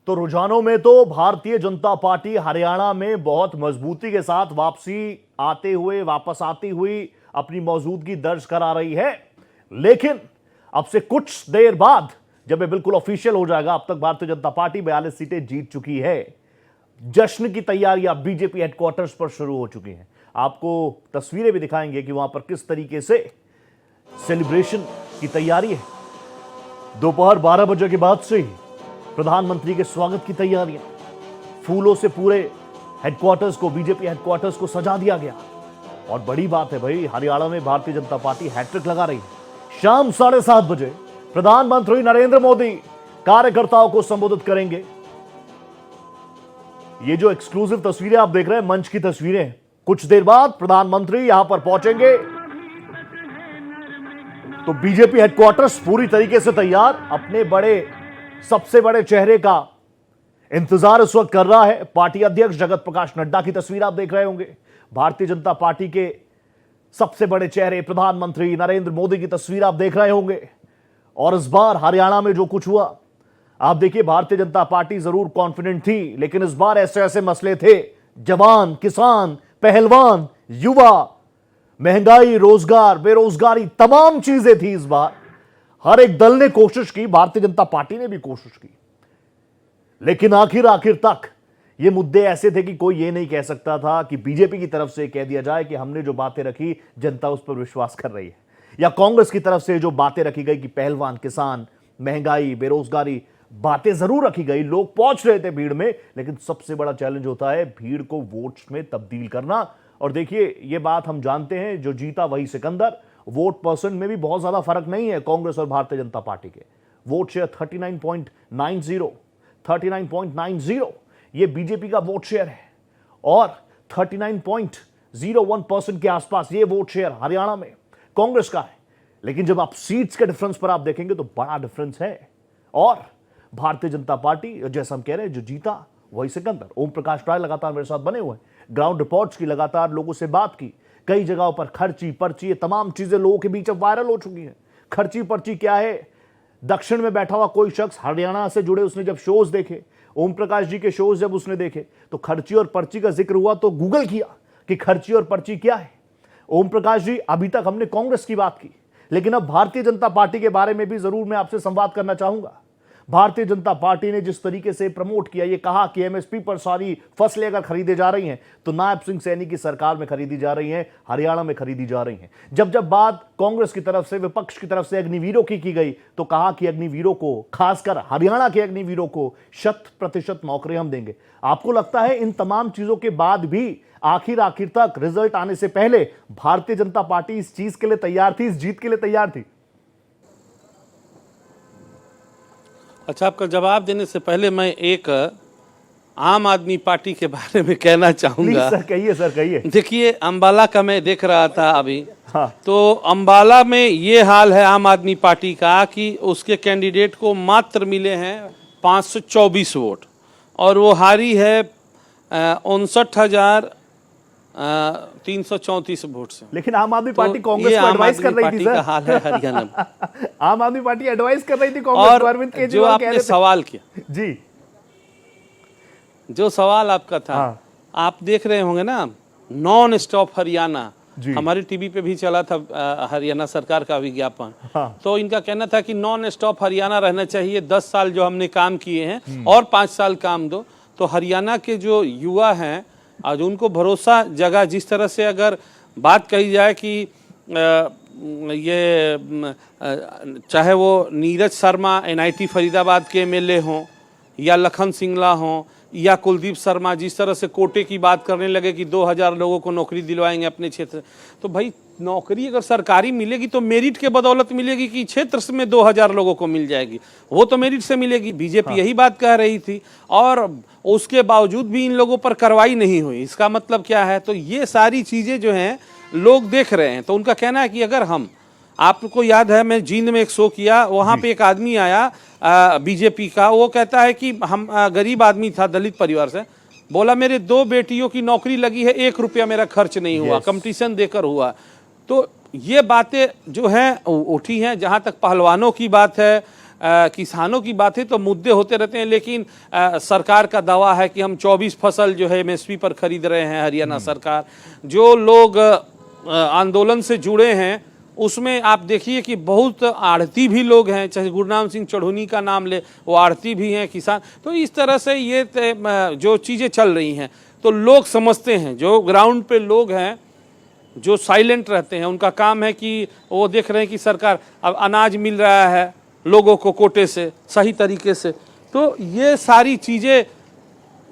तो रुझानों में तो भारतीय जनता पार्टी हरियाणा में बहुत मजबूती के साथ वापस आती हुई अपनी मौजूदगी दर्ज करा रही है। लेकिन अब से कुछ देर बाद जब ये बिल्कुल ऑफिशियल हो जाएगा, अब तक भारतीय जनता पार्टी 42 सीटें जीत चुकी है। जश्न की तैयारियां बीजेपी हेडक्वार्टर्स पर शुरू हो चुकी हैं। आपको तस्वीरें भी दिखाएंगे कि वहां पर किस तरीके से सेलिब्रेशन की तैयारी है। दोपहर 12 बजे के बाद से ही प्रधानमंत्री के स्वागत की तैयारियां, फूलों से पूरे हेडक्वार्टर्स को, बीजेपी हेडक्वार्टर्स को सजा दिया गया। और बड़ी बात है भाई, हरियाणा में भारतीय जनता पार्टी हैट्रिक लगा रही है। शाम 7:30 बजे प्रधानमंत्री नरेंद्र मोदी कार्यकर्ताओं को संबोधित करेंगे। ये जो एक्सक्लूसिव तस्वीरें आप देख रहे हैं, मंच की तस्वीरें, कुछ देर बाद प्रधानमंत्री यहां पर पहुंचेंगे तो बीजेपी हेडक्वार्टर्स पूरी तरीके से तैयार, अपने सबसे बड़े चेहरे का इंतजार इस वक्त कर रहा है। पार्टी अध्यक्ष जगत प्रकाश नड्डा की तस्वीर आप देख रहे होंगे। भारतीय जनता पार्टी के सबसे बड़े चेहरे प्रधानमंत्री नरेंद्र मोदी की तस्वीर आप देख रहे होंगे। और इस बार हरियाणा में जो कुछ हुआ, आप देखिए, भारतीय जनता पार्टी जरूर कॉन्फिडेंट थी, लेकिन इस बार ऐसे ऐसे मसले थे, जवान, किसान, पहलवान, युवा, महंगाई, रोजगार, बेरोजगारी, तमाम चीजें थी। इस बार हर एक दल ने कोशिश की, भारतीय जनता पार्टी ने भी कोशिश की, लेकिन आखिर तक ये मुद्दे ऐसे थे कि कोई ये नहीं कह सकता था कि बीजेपी की तरफ से कह दिया जाए कि हमने जो बातें रखी जनता उस पर विश्वास कर रही है, या कांग्रेस की तरफ से जो बातें रखी गई कि पहलवान, किसान, महंगाई, बेरोजगारी, बातें जरूर रखी गई, लोग पहुंच रहे थे भीड़ में, लेकिन सबसे बड़ा चैलेंज होता है भीड़ को वोट्स में तब्दील करना। और देखिए, ये बात हम जानते हैं, जो जीता वही सिकंदर। वोट परसेंट में भी बहुत ज्यादा फर्क नहीं है कांग्रेस और भारतीय जनता पार्टी के। वोट शेयर 39.90 ये बीजेपी का वोट शेयर है, और 39.01% के आसपास ये वोट शेयर हरियाणा में कांग्रेस का है। लेकिन जब आप सीट्स के डिफरेंस पर आप देखेंगे तो बड़ा डिफरेंस है। और भारतीय जनता पार्टी, जैसा हम कह रहे हैं, जो जीता वही सिकंदर। ओम प्रकाश राय लगातार मेरे साथ बने हुए हैं, ग्राउंड रिपोर्ट्स की लगातार लोगों से बात की, कई जगहों पर खर्ची पर्ची, ये तमाम चीजें लोगों के बीच अब वायरल हो चुकी हैं। खर्ची पर्ची क्या है? दक्षिण में बैठा हुआ कोई शख्स हरियाणा से जुड़े, उसने जब शोज देखे, ओम प्रकाश जी के शोज जब उसने देखे, तो खर्ची और पर्ची का जिक्र हुआ तो गूगल किया कि खर्ची और पर्ची क्या है। ओम प्रकाश जी, अभी तक हमने कांग्रेस की बात की, लेकिन अब भारतीय जनता पार्टी के बारे में भी जरूर मैं आपसे संवाद करना चाहूंगा। भारतीय जनता पार्टी ने जिस तरीके से प्रमोट किया, ये कहा कि एमएसपी पर सारी फसलें अगर खरीदे जा रही हैं तो नायब सिंह सैनी की सरकार में खरीदी जा रही हैं, हरियाणा में खरीदी जा रही हैं। जब बात कांग्रेस की तरफ से, विपक्ष की तरफ से अग्निवीरों की गई, तो कहा कि अग्निवीरों को, खासकर हरियाणा के अग्निवीरों को 100% नौकरी हम देंगे। आपको लगता है इन तमाम चीजों के बाद भी आखिर तक रिजल्ट आने से पहले भारतीय जनता पार्टी इस चीज के लिए तैयार थी, इस जीत के लिए तैयार थी? अच्छा, आपका जवाब देने से पहले मैं एक आम आदमी पार्टी के बारे में कहना चाहूँगा। सर कहिए, सर कहिए। देखिए, अंबाला का मैं देख रहा था अभी। हाँ। तो अंबाला में ये हाल है आम आदमी पार्टी का कि उसके कैंडिडेट को मात्र मिले हैं 524 वोट, और वो हारी है 59,334 वोट से। लेकिन आम आदमी पार्टी कांग्रेस को एडवाइस कर रही थी सर। हाल है हरियाणा में। आम आदमी पार्टी एडवाइस कर रही थी कांग्रेस को, अरविंद केजरीवाल जो आपने सवाल किया जी, जो सवाल आपका था, हाँ। आप देख रहे होंगे ना, नॉन स्टॉप हरियाणा, हमारे टीवी पे भी चला था हरियाणा सरकार का विज्ञापन। हाँ। तो इनका कहना था कि नॉन स्टॉप हरियाणा रहना चाहिए, 10 साल जो हमने काम किए हैं और 5 साल काम दो। तो हरियाणा के जो युवा हैं आज उनको भरोसा जगा। जिस तरह से अगर बात कही जाए कि ये चाहे वो नीरज शर्मा NIT फरीदाबाद के MLA हों, या लखन सिंगला हों, या कुलदीप शर्मा, जिस तरह से कोटे की बात करने लगे कि 2000 लोगों को नौकरी दिलवाएंगे अपने क्षेत्र, तो भाई नौकरी अगर सरकारी मिलेगी तो मेरिट के बदौलत मिलेगी कि क्षेत्र में 2000 लोगों को मिल जाएगी? वो तो मेरिट से मिलेगी। बीजेपी यही बात कह रही थी, और उसके बावजूद भी इन लोगों पर कार्रवाई नहीं हुई। इसका मतलब क्या है? तो ये सारी चीज़ें जो हैं लोग देख रहे हैं। तो उनका कहना है कि अगर हम, आपको याद है मैं जींद में एक शो किया, वहाँ पे एक आदमी आया बीजेपी का, वो कहता है कि हम गरीब आदमी था, दलित परिवार से, बोला मेरे 2 बेटियों की नौकरी लगी है, 1 रुपया मेरा खर्च नहीं हुआ, कंपटीशन देकर हुआ। तो ये बातें जो हैं उठी हैं। जहाँ तक पहलवानों की बात है, किसानों की बात है तो मुद्दे होते रहते हैं, लेकिन सरकार का दावा है कि हम 24 फसल जो है एमएसपी पर खरीद रहे हैं। हरियाणा सरकार, जो लोग आंदोलन से जुड़े हैं उसमें आप देखिए कि बहुत आढ़ती भी लोग हैं, चाहे गुरनाम सिंह चढ़ूनी का नाम ले, वो आढ़ती भी हैं, किसान। तो इस तरह से ये जो चीज़ें चल रही हैं तो लोग समझते हैं, जो ग्राउंड पे लोग हैं जो साइलेंट रहते हैं, उनका काम है कि वो देख रहे हैं कि सरकार अब अनाज मिल रहा है लोगों को कोटे से सही तरीके से। तो ये सारी चीज़ें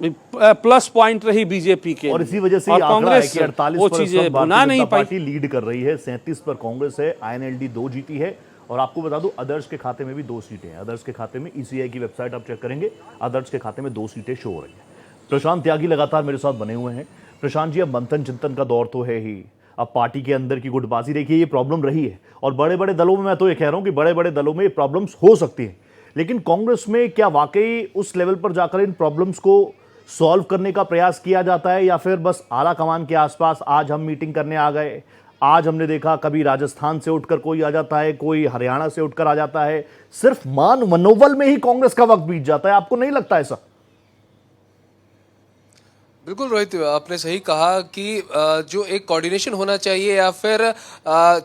प्लस पॉइंट रही बीजेपी के, और इसी वजह से और आंकड़ा है कांग्रेस कि 48 वो पर इस चीजें वक्त बना भारतीय नहीं जनता पाई। पार्टी लीड कर रही है, 37 पर कांग्रेस है, आईएनएलडी 2 जीती है। और आपको बता दूं, अदर्स के खाते में भी 2 सीटें हैं। अदर्स के खाते में ईसीआई की वेबसाइट आप चेक करेंगे, अदर्स के खाते में 2 सीटें शो हो रही है। प्रशांत त्यागी लगातार मेरे साथ बने हुए हैं। प्रशांत जी, अब मंथन चिंतन का दौर तो है ही, अब पार्टी के अंदर की गुटबाजी देखिए, ये प्रॉब्लम रही है। और बड़े बड़े दलों में मैं तो ये कह रहा हूं कि बड़े बड़े दलों में ये प्रॉब्लम्स हो सकती हैं, लेकिन कांग्रेस में क्या वाकई उस लेवल पर जाकर इन प्रॉब्लम्स को सॉल्व करने का प्रयास किया जाता है, या फिर बस आला कमान के आसपास आज हम मीटिंग करने आ गए, आज हमने देखा कभी राजस्थान से उठकर कोई आ जाता है, कोई हरियाणा से उठकर आ जाता है, सिर्फ मान मनोबल में ही कांग्रेस का वक्त बीत जाता है? आपको नहीं लगता ऐसा? बिल्कुल रोहित, आपने सही कहा कि जो एक कोऑर्डिनेशन होना चाहिए, या फिर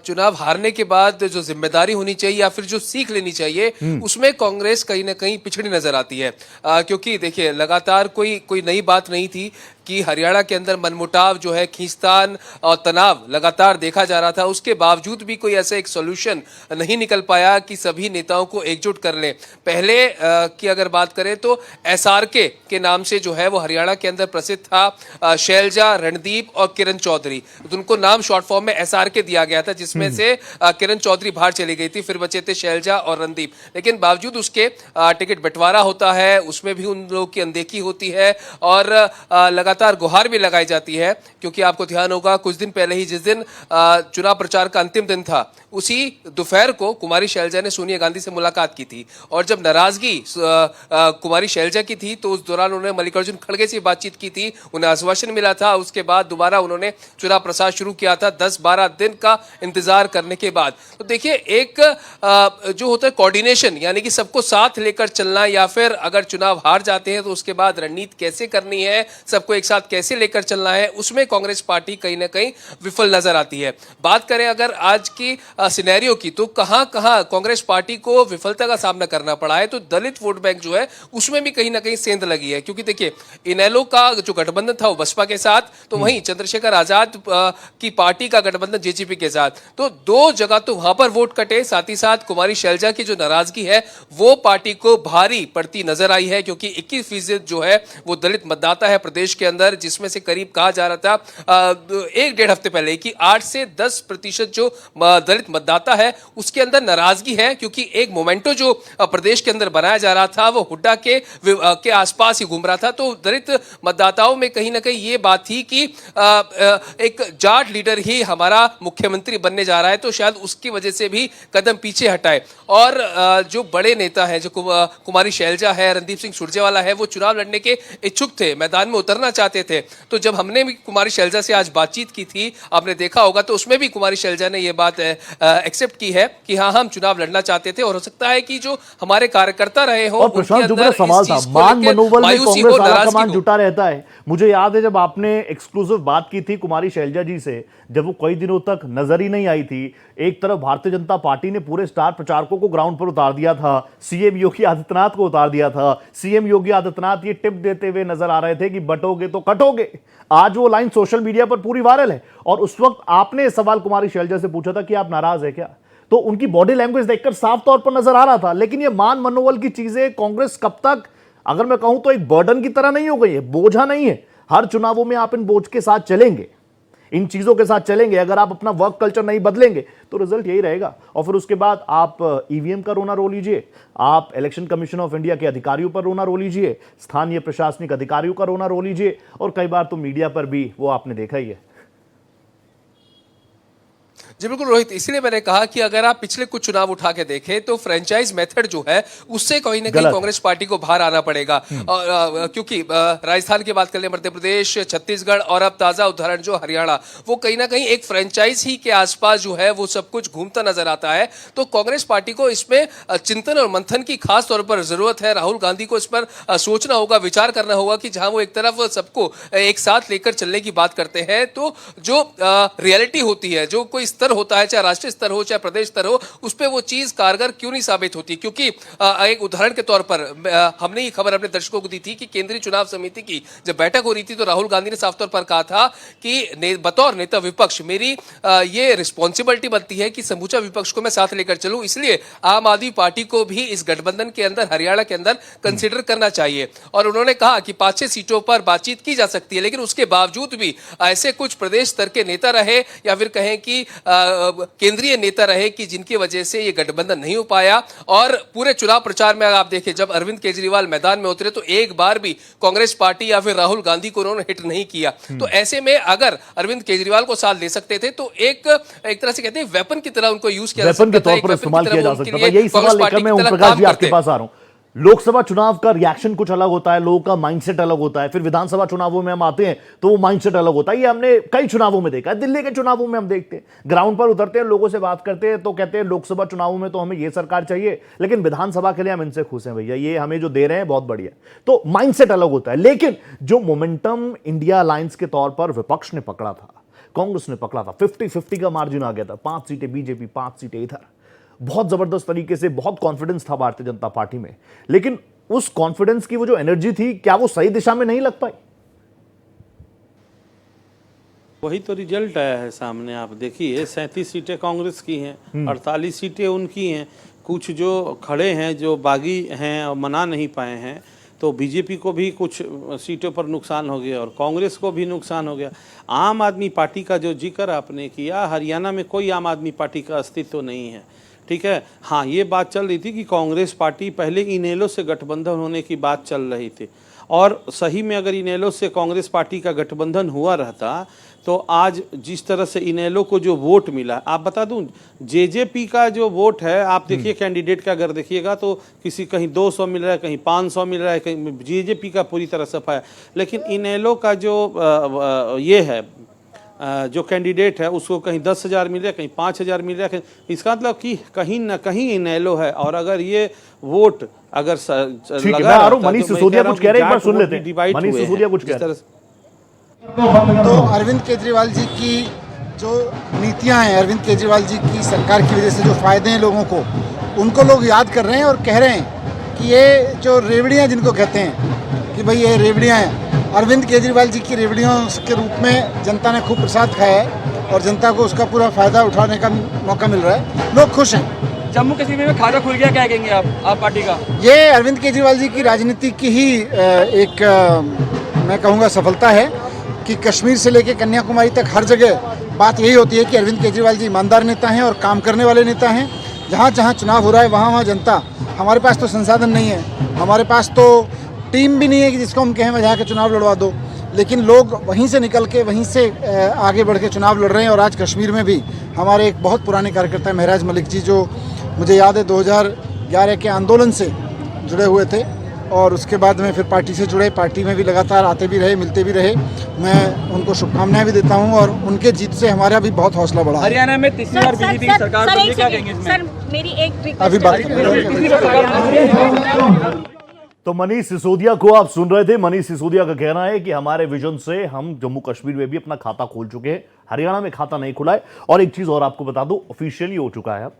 चुनाव हारने के बाद जो जिम्मेदारी होनी चाहिए, या फिर जो सीख लेनी चाहिए, उसमें कांग्रेस कहीं ना कहीं पिछड़ी नजर आती है। क्योंकि देखिए, लगातार कोई नई बात नहीं थी कि हरियाणा के अंदर मनमुटाव जो है, खींचतान और तनाव लगातार देखा जा रहा था। उसके बावजूद भी कोई ऐसा एक सॉल्यूशन नहीं निकल पाया कि सभी नेताओं को एकजुट कर लें। पहले की अगर बात करें तो एसआरके के नाम से जो है वो हरियाणा के अंदर प्रसिद्ध था, शैलजा, रणदीप और किरण चौधरी, उनको नाम शॉर्ट फॉर्म में एसआरके दिया गया था, जिसमें से किरण चौधरी बाहर चली गई थी, फिर बचे थे शैलजा और रणदीप। लेकिन बावजूद उसके टिकट बंटवारा होता है, उसमें भी उन लोगों की अनदेखी होती है और लगातार गुहार भी लगाई जाती है। क्योंकि आपको ध्यान होगा, कुछ दिन पहले ही, जिस दिन चुनाव प्रचार का अंतिम दिन था, उसी दोपहर को कुमारी शैलजा ने सोनिया गांधी से मुलाकात की थी। और जब नाराजगी कुमारी शैलजा की थी, तो उस दौरान उन्होंने मल्लिकार्जुन खड़गे से बातचीत की थी, उन्हें आश्वासन मिला था। उसके बाद दोबारा उन्होंने चुनाव प्रचार शुरू किया था 10-12 दिन का इंतजार करने के बाद। तो देखिए, एक जो होता है कोऑर्डिनेशन, यानी कि सबको साथ लेकर चलना, या फिर अगर चुनाव हार जाते हैं तो उसके बाद रणनीति कैसे करनी है, सबको एक साथ कैसे लेकर चलना है, उसमें कांग्रेस पार्टी कहीं ना कहीं विफल नजर आती है। बात करें अगर आज की सिनेरियो की, तो कहां कहां कांग्रेस पार्टी को विफलता का सामना करना पड़ा है, तो दलित वोट बैंक जो है उसमें भी कहीं ना कहीं सेंध लगी है। क्योंकि देखिए, इनेलो का जो गठबंधन था वो बसपा के साथ, तो वहीं चंद्रशेखर आजाद की पार्टी का गठबंधन जेजेपी के साथ, तो 2 जगह तो वहां पर वोट कटे। साथ ही साथ कुमारी शैलजा की जो नाराजगी है वो पार्टी को भारी पड़ती नजर आई है, क्योंकि 21% जो है वो दलित मतदाता है प्रदेश के अंदर, जिसमें से करीब कहा जा रहा था 1-1.5 हफ्ते पहले कि 8 से 10% जो दलित मतदाता है उसके अंदर नाराजगी है। क्योंकि एक मोमेंटो जो प्रदेश के अंदर बनाया जा रहा था वो हुड्डा के आसपास ही घूम रहा था। तो दलित मतदाताओं में कहीं ना कहीं ये बात थी कि एक जाट लीडर ही हमारा मुख्यमंत्री बनने जा रहा है, तो शायद उसकी वजह से भी कदम पीछे हटाए। और जो बड़े नेता हैं, जो कुमारी शैलजा है, रणदीप सिंह सुरजेवाला है, वो चुनाव लड़ने के इच्छुक थे, मैदान में उतरना चाहते थे। तो जब हमने भी कुमारी शैलजा से आज बातचीत की थी, आपने देखा होगा, तो उसमें भी कुमारी शैलजा ने ये बात एक्सेप्ट की है कि हाँ, हम चुनाव लड़ना चाहते थे। और हो सकता है कि जो हमारे कार्यकर्ता रहे हो, और प्रशांत, जो मेरा सवाल था, मान मनोबल में कांग्रेस आला कमान जुटा रहता है। मुझे याद है जब आपने एक्सक्लूसिव बात की थी कुमारी शैलजा जी से, जब वो कई दिनों तक नजर ही नहीं आई थी, एक तरफ भारतीय जनता पार्टी ने पूरे स्टार प्रचारकों को ग्राउंड पर उतार दिया था, सीएम योगी आदित्यनाथ को उतार दिया था। सीएम योगी आदित्यनाथ ये टिप देते हुए नजर आ रहे थे कि बटोगे तो कटोगे। आज वो लाइन सोशल मीडिया पर पूरी वायरल है। और उस वक्त आपने सवाल कुमारी शैलजा से पूछा था कि आप नाराज है क्या, तो उनकी बॉडी लैंग्वेज देखकर साफ तौर पर नजर आ रहा था। लेकिन ये मान मनोबल की चीजें कांग्रेस कब तक, अगर मैं कहूं तो एक बर्डन की तरह नहीं हो गई है, बोझा नहीं है। हर चुनावों में आप इन बोझ के साथ चलेंगे, इन चीजों के साथ चलेंगे। अगर आप अपना वर्क कल्चर नहीं बदलेंगे तो रिजल्ट यही रहेगा। और फिर उसके बाद आप ईवीएम का रोना रो लीजिए, आप इलेक्शन कमीशन ऑफ इंडिया के अधिकारियों पर रोना रो लीजिए, स्थानीय प्रशासनिक अधिकारियों का रोना रो लीजिए, और कई बार तो मीडिया पर भी, वो आपने देखा ही है। जी बिल्कुल रोहित, इसलिए मैंने कहा कि अगर आप पिछले कुछ चुनाव उठा के देखें तो फ्रेंचाइज मेथड जो है उससे कहीं ना कहीं गलत। कांग्रेस पार्टी को बाहर आना पड़ेगा। और क्योंकि राजस्थान की बात कर ले, मध्य प्रदेश, छत्तीसगढ़ और अब ताजा उदाहरण जो हरियाणा, वो कहीं ना कहीं एक फ्रेंचाइज ही के आसपास जो है वो सब कुछ घूमता नजर आता है। तो कांग्रेस पार्टी को इसमें चिंतन और मंथन की खास तौर पर जरूरत है। राहुल गांधी को इस पर सोचना होगा, विचार करना होगा कि जहां वो एक तरफ सबको एक साथ लेकर चलने की बात करते हैं, तो जो रियलिटी होती है, जो कोई स्तर होता है, चाहे राष्ट्रीय स्तर हो चाहे प्रदेश स्तर हो, उस पर वो चीज कारगर क्यों नहीं साबित होती। क्योंकि एक उदाहरण के तौर पर हमने ये खबर अपने दर्शकों को दी थी कि केंद्रीय चुनाव समिति की जब बैठक हो रही थी तो राहुल गांधी ने साफ तौर पर कहा था कि बतौर नेता विपक्ष मेरी ये रिस्पॉन्सिबिलिटी बनती है कि समूचा विपक्ष को मैं साथ लेकर चलूं, इसलिए आम आदमी पार्टी को भी इस गठबंधन के अंदर, हरियाणा के अंदर कंसिडर करना चाहिए। और उन्होंने कहा कि 5-6 सीटों पर बातचीत की जा सकती है, लेकिन उसके बावजूद भी ऐसे कुछ प्रदेश स्तर के नेता रहे या फिर कहें कि केंद्रीय नेता रहे कि जिनकी वजह से ये गठबंधन नहीं हो पाया। और पूरे चुनाव प्रचार में आप देखें, जब अरविंद केजरीवाल मैदान में उतरे तो एक बार भी कांग्रेस पार्टी या फिर राहुल गांधी को उन्होंने हिट नहीं किया। तो ऐसे में अगर अरविंद केजरीवाल को साथ ले सकते थे तो एक तरह से कहते हैं वेपन की तरह उनको यूज किया जा वेपन के सकता था, तौर एक पर वेपन इस्तेमाल की किया तरह जा वो उनके सकता था। लिए यही सवाल कांग्रेस लेकर पार्टी मैं की ओम तरह प्रकाश काम जी आपके करते। पास आ रहा हूं। लोकसभा चुनाव का रिएक्शन कुछ अलग होता है, लोगों का माइंडसेट अलग होता है, फिर विधानसभा चुनावों में हम आते हैं तो वो माइंडसेट अलग होता है। ये हमने कई चुनावों में देखा है, दिल्ली के चुनावों में हम देखते हैं, ग्राउंड पर उतरते हैं, लोगों से बात करते हैं तो कहते हैं लोकसभा चुनावों में तो हमें ये सरकार चाहिए, लेकिन विधानसभा के लिए हम इनसे खुश हैं भैया, ये हमें जो दे रहे हैं बहुत बढ़िया। तो माइंडसेट अलग होता है। लेकिन जो मोमेंटम इंडिया अलायंस के तौर पर विपक्ष ने पकड़ा था, कांग्रेस ने पकड़ा था, 50-50 का मार्जिन आ गया था, 5 सीटें बीजेपी, 5 सीटें इधर, बहुत जबरदस्त तरीके से, बहुत कॉन्फिडेंस था भारतीय जनता पार्टी में। लेकिन उस कॉन्फिडेंस की वो जो एनर्जी थी, क्या वो सही दिशा में नहीं लग पाई? वही तो रिजल्ट आया है सामने। आप देखिए 37 सीटें कांग्रेस की हैं, 48 सीटें उनकी हैं। कुछ जो खड़े हैं, जो बागी हैं और मना नहीं पाए हैं, तो बीजेपी को भी कुछ सीटों पर नुकसान हो गया और कांग्रेस को भी नुकसान हो गया। आम आदमी पार्टी का जो जिक्र आपने किया, हरियाणा में कोई आम आदमी पार्टी का अस्तित्व नहीं है, ठीक है। हाँ, ये बात चल रही थी कि कांग्रेस पार्टी पहले इनेलो से गठबंधन होने की बात चल रही थी, और सही में अगर इनेलो से कांग्रेस पार्टी का गठबंधन हुआ रहता तो आज जिस तरह से इनेलो को जो वोट मिला, आप बता दूं, जेजेपी का जो वोट है, आप देखिए कैंडिडेट का अगर देखिएगा तो किसी कहीं 200 मिल रहा है, कहीं 500 मिल रहा है, कहीं जेजेपी का पूरी तरह सफा है। लेकिन इनेलो का जो ये है जो कैंडिडेट है, उसको कहीं 10,000 मिल रहा है, कहीं 5,000 मिल रहा है। इसका मतलब कि कहीं ना कहीं इनेलो है। और अगर ये वोट अगर लगा, मनीष सिसोदिया कुछ कह रहे हैं, एक बार सुन लेते हैं। मनीष सिसोदिया कुछ कह रहे हैं। तो अरविंद केजरीवाल जी की जो नीतियां हैं, अरविंद केजरीवाल जी की सरकार की वजह से जो फायदे हैं लोगों को, उनको लोग याद कर रहे हैं और कह रहे हैं कि ये जो रेवड़ियां जिनको कहते हैं कि भाई ये रेवड़ियां हैं, अरविंद केजरीवाल जी की रेवड़ियों के रूप में जनता ने खूब प्रसाद खाया है और जनता को उसका पूरा फायदा उठाने का मौका मिल रहा है। लोग खुश हैं। जम्मू कश्मीर में खाता खुल गया, क्या कहेंगे आप पार्टी का? ये अरविंद केजरीवाल जी की राजनीति की ही एक मैं कहूँगा सफलता है कि कश्मीर से लेकर कन्याकुमारी तक हर जगह बात यही होती है कि अरविंद केजरीवाल जी ईमानदार नेता हैं और काम करने वाले नेता हैं। जहाँ जहाँ चुनाव हो रहा है वहाँ जनता, हमारे पास तो संसाधन नहीं है, हमारे पास तो टीम भी नहीं है कि जिसको हम कहें वहाँ के चुनाव लड़वा दो, लेकिन लोग वहीं से निकल के वहीं से आगे बढ़ के चुनाव लड़ रहे हैं। और आज कश्मीर में भी हमारे एक बहुत पुराने कार्यकर्ता है महराज मलिक जी, जो मुझे याद है 2011 के आंदोलन से जुड़े हुए थे और उसके बाद में फिर पार्टी से जुड़े, पार्टी में भी लगातार आते भी रहे, मिलते भी रहे। मैं उनको शुभकामनाएं भी देता हूं और उनके जीत से हमारा भी बहुत हौसला बढ़ा। हरियाणा में तीसरी बार बीजेपी की सरकार बन रही, क्या कहेंगे इसमें? सर मेरी एक रिक्वेस्ट अभी बात तो मनीष सिसोदिया को आप सुन रहे थे। मनीष सिसोदिया का कहना है कि हमारे विजन से हम जम्मू कश्मीर में भी अपना खाता खोल चुके हैं, हरियाणा में खाता नहीं खुला है। और एक चीज और आपको बता दूं, ऑफिशियली हो चुका है अब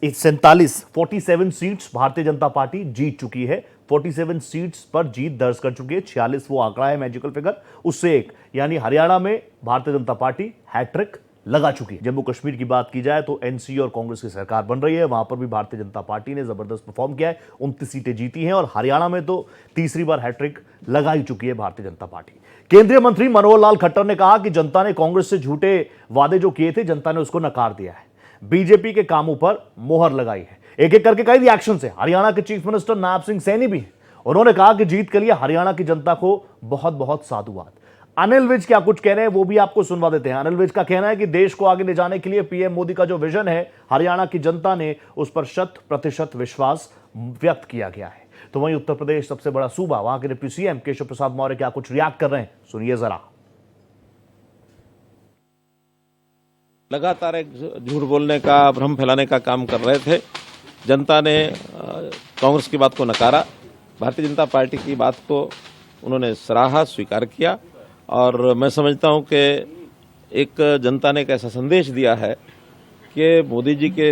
47 सीट्स भारतीय जनता पार्टी जीत चुकी है। 47 सीट्स पर जीत दर्ज कर चुकी है। 46 वो आंकड़ा है, मैजिकल फिगर, उससे एक, यानी हरियाणा में भारतीय जनता पार्टी हैट्रिक लगा चुकी है। जम्मू कश्मीर की बात की जाए तो एनसी और कांग्रेस की सरकार बन रही है, वहां पर भी भारतीय जनता पार्टी ने जबरदस्त परफॉर्म किया है, 29 सीटें जीती हैं। और हरियाणा में तो तीसरी बार हैट्रिक लगा ही चुकी है भारतीय जनता पार्टी। केंद्रीय मंत्री मनोहर लाल खट्टर ने कहा कि जनता ने कांग्रेस से झूठे वादे जो किए थे, जनता ने उसको नकार दिया है, बीजेपी के कामों पर मोहर लगाई है। एक एक करके कई रिएक्शन है। हरियाणा के चीफ मिनिस्टर नायब सिंह सैनी भी, उन्होंने कहा कि जीत के लिए हरियाणा की जनता को बहुत बहुत साधुवाद। अनिल विज क्या कुछ कह रहे हैं वो भी आपको सुनवा देते हैं। अनिल विज का कहना है कि देश को आगे ले जाने के लिए पीएम मोदी का जो विजन है, हरियाणा की जनता ने उस पर 100% विश्वास व्यक्त किया गया है। तो वहीं उत्तर प्रदेश सबसे बड़ा सूबा, वहां के डिप्टी सीएम केशव प्रसाद मौर्य क्या कुछ रिएक्ट कर रहे हैं, सुनिए जरा। लगातार एक झूठ बोलने का, भ्रम फैलाने का काम कर रहे थे। जनता ने कांग्रेस की बात को नकारा, भारतीय जनता पार्टी की बात को उन्होंने सराहा, स्वीकार किया। और मैं समझता हूं कि एक जनता ने एक ऐसा संदेश दिया है कि मोदी जी के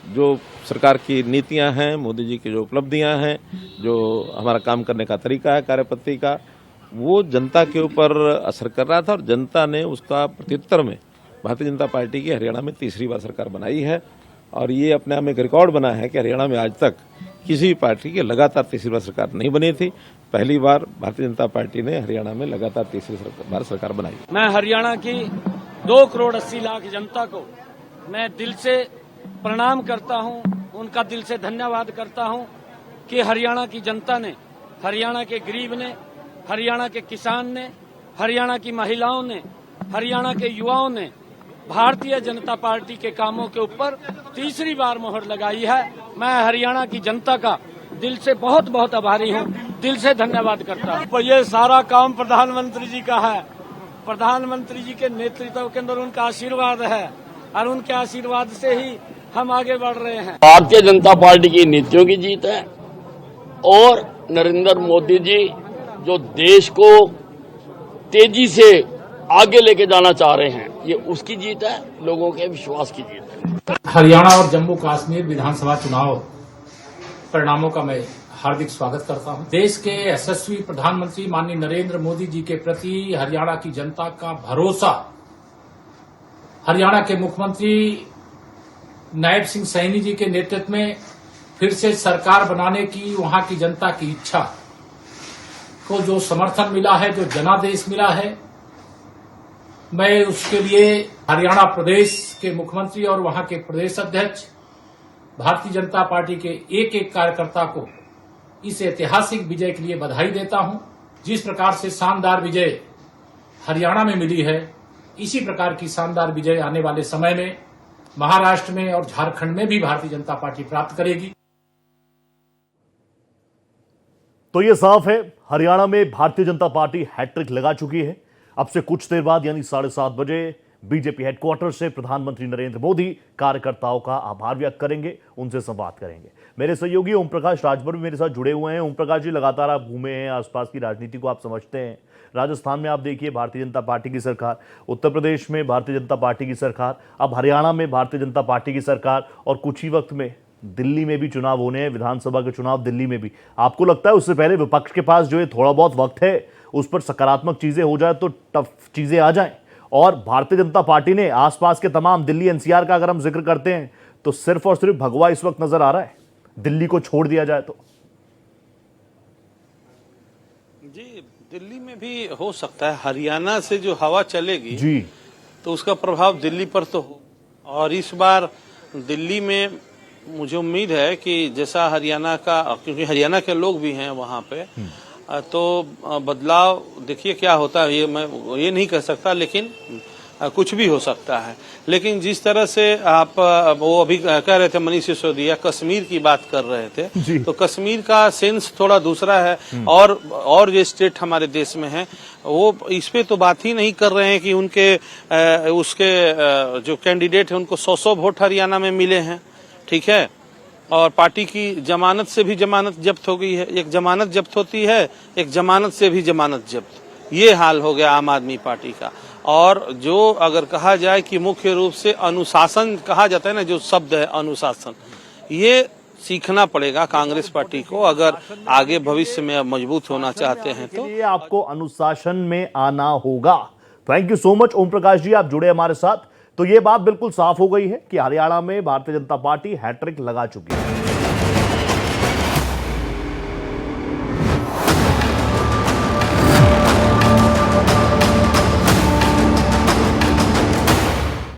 जो सरकार की नीतियां हैं, मोदी जी की जो उपलब्धियां हैं, जो हमारा काम करने का तरीका है, कार्यपद्धति का, वो जनता के ऊपर असर कर रहा था। और जनता ने उसका प्रत्युत्तर में भारतीय जनता पार्टी की हरियाणा में तीसरी बार सरकार बनाई है। और ये अपने आप में एक रिकॉर्ड बना है कि हरियाणा में आज तक किसी पार्टी की लगातार तीसरी बार सरकार नहीं बनी थी। पहली बार भारतीय जनता पार्टी ने हरियाणा में लगातार तीसरी बार सरकार बनाई। मैं हरियाणा की 2 करोड़ 80 लाख जनता को मैं दिल से प्रणाम करता हूं, उनका दिल से धन्यवाद करता हूं कि हरियाणा की जनता ने, हरियाणा के गरीब ने, हरियाणा के किसान ने, हरियाणा की महिलाओं ने, हरियाणा के युवाओं ने भारतीय जनता पार्टी के कामों के ऊपर तीसरी बार मोहर लगाई है। मैं हरियाणा की जनता का दिल से बहुत बहुत आभारी हूं, दिल से धन्यवाद करता हूं। ये सारा काम प्रधानमंत्री जी का है, प्रधानमंत्री जी के नेतृत्व के अंदर उनका आशीर्वाद है और उनके आशीर्वाद से ही हम आगे बढ़ रहे हैं। भारतीय जनता पार्टी की नीतियों की जीत है और नरेंद्र मोदी जी जो देश को तेजी से आगे लेके जाना चाह रहे हैं, ये उसकी जीत है, लोगों के विश्वास की जीत है। हरियाणा और जम्मू कश्मीर विधानसभा चुनाव परिणामों का मैं हार्दिक स्वागत करता हूं। देश के यशस्वी प्रधानमंत्री माननीय नरेंद्र मोदी जी के प्रति हरियाणा की जनता का भरोसा, हरियाणा के मुख्यमंत्री नायब सिंह सैनी जी के नेतृत्व में फिर से सरकार बनाने की वहां की जनता की इच्छा को जो समर्थन मिला है, जो जनादेश मिला है, मैं उसके लिए हरियाणा प्रदेश के मुख्यमंत्री और वहां के प्रदेश अध्यक्ष, भारतीय जनता पार्टी के एक एक कार्यकर्ता को इस ऐतिहासिक विजय के लिए बधाई देता हूं। जिस प्रकार से शानदार विजय हरियाणा में मिली है, इसी प्रकार की शानदार विजय आने वाले समय में महाराष्ट्र में और झारखंड में भी भारतीय जनता पार्टी प्राप्त करेगी। तो यह साफ है, हरियाणा में भारतीय जनता पार्टी हैट्रिक लगा चुकी है। अब से कुछ देर बाद यानी 7:30 बजे बीजेपी हेडक्वार्टर से प्रधानमंत्री नरेंद्र मोदी कार्यकर्ताओं का आभार व्यक्त करेंगे, उनसे संवाद करेंगे। मेरे सहयोगी ओम प्रकाश राजभर भी मेरे साथ जुड़े हुए हैं। ओम प्रकाश जी, लगातार आप घूमे हैं, आसपास की राजनीति को आप समझते हैं। राजस्थान में आप देखिए भारतीय जनता पार्टी की सरकार, उत्तर प्रदेश में भारतीय जनता पार्टी की सरकार, अब हरियाणा में भारतीय जनता पार्टी की सरकार, और कुछ ही वक्त में दिल्ली में भी चुनाव होने हैं, विधानसभा के चुनाव दिल्ली में भी। आपको लगता है उससे पहले विपक्ष के पास जो है थोड़ा बहुत वक्त है, उस पर सकारात्मक चीजें हो जाए तो टफ चीजें आ जाएं? और भारतीय जनता पार्टी ने आसपास के तमाम, दिल्ली एनसीआर का अगर हम जिक्र करते हैं तो सिर्फ और सिर्फ भगवा इस वक्त नजर आ रहा है, दिल्ली को छोड़ दिया जाए तो। जी, दिल्ली में भी हो सकता है, हरियाणा से जो हवा चलेगी जी, तो उसका प्रभाव दिल्ली पर तो हो। और इस बार दिल्ली में मुझे उम्मीद है कि जैसा हरियाणा का, क्योंकि हरियाणा के लोग भी हैं वहां पे, तो बदलाव देखिए क्या होता है, ये मैं ये नहीं कह सकता, लेकिन कुछ भी हो सकता है। लेकिन जिस तरह से आप वो अभी कह रहे थे, मनीष सिसोदिया कश्मीर की बात कर रहे थे, तो कश्मीर का सेंस थोड़ा दूसरा है। और जो स्टेट हमारे देश में है वो इस पे तो बात ही नहीं कर रहे हैं कि उनके उसके जो कैंडिडेट है उनको 100 वोट हरियाणा में मिले हैं, ठीक है। और पार्टी की जमानत से भी जमानत जब्त हो गई है, एक जमानत जब्त होती है, एक जमानत से भी जमानत जब्त, ये हाल हो गया आम आदमी पार्टी का। और जो अगर कहा जाए कि मुख्य रूप से अनुशासन कहा जाता है ना, जो शब्द है अनुशासन, ये सीखना पड़ेगा कांग्रेस पार्टी को अगर आगे भविष्य में मजबूत होना चाहते हैं तो। ये आपको अनुशासन में आना होगा। Thank you so much Om Prakash ji, आप जुड़े हमारे साथ। तो ये बात बिल्कुल साफ हो गई है कि हरियाणा में भारतीय जनता पार्टी हैट्रिक लगा चुकी है।